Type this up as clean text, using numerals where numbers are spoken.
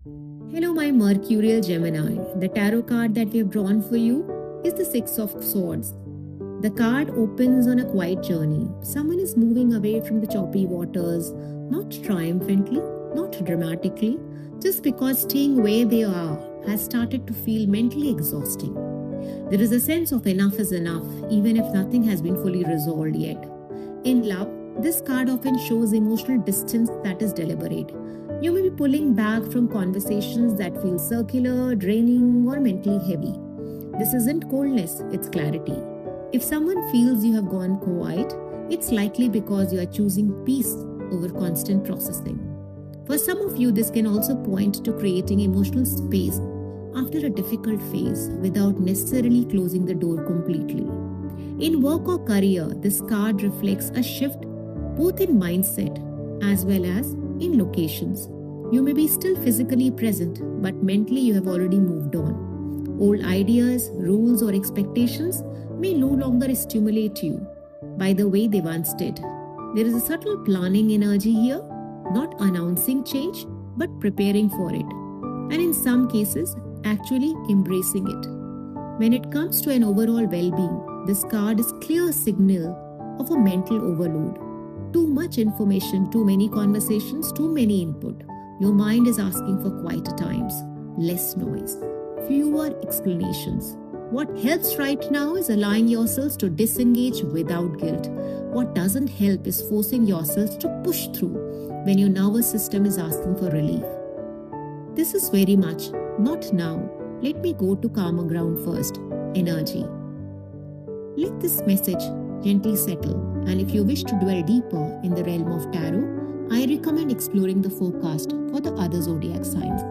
Hello, my Mercurial Gemini. The tarot card that we have drawn for you is the Six of Swords. The card opens on a quiet journey. Someone is moving away from the choppy waters, not triumphantly, not dramatically, just because staying where they are has started to feel mentally exhausting. There is a sense of enough is enough, even if nothing has been fully resolved yet. In love, this card often shows emotional distance that is deliberate. You may be pulling back from conversations that feel circular, draining, or mentally heavy. This isn't coldness, it's clarity. If someone feels you have gone quiet, it's likely because you are choosing peace over constant processing. For some of you, this can also point to creating emotional space after a difficult phase without necessarily closing the door completely. In work or career, this card reflects a shift both in mindset as well as in locations. You may be still physically present, but mentally you have already moved on. Old ideas, rules, or expectations may no longer stimulate you by the way they once did. There is a subtle planning energy here, not announcing change, but preparing for it. And in some cases, actually embracing it. When it comes to an overall well-being, this card is clear signal of a mental overload. Too much information, too many conversations, too many input. Your mind is asking for quieter times, less noise, fewer explanations. What helps right now is allowing yourselves to disengage without guilt. What doesn't help is forcing yourselves to push through when your nervous system is asking for relief. This is very much not now. Let me go to calmer ground first. Energy. Let this message gently settle, and if you wish to dwell deeper in the realm of tarot, I recommend exploring the forecast for the other zodiac signs.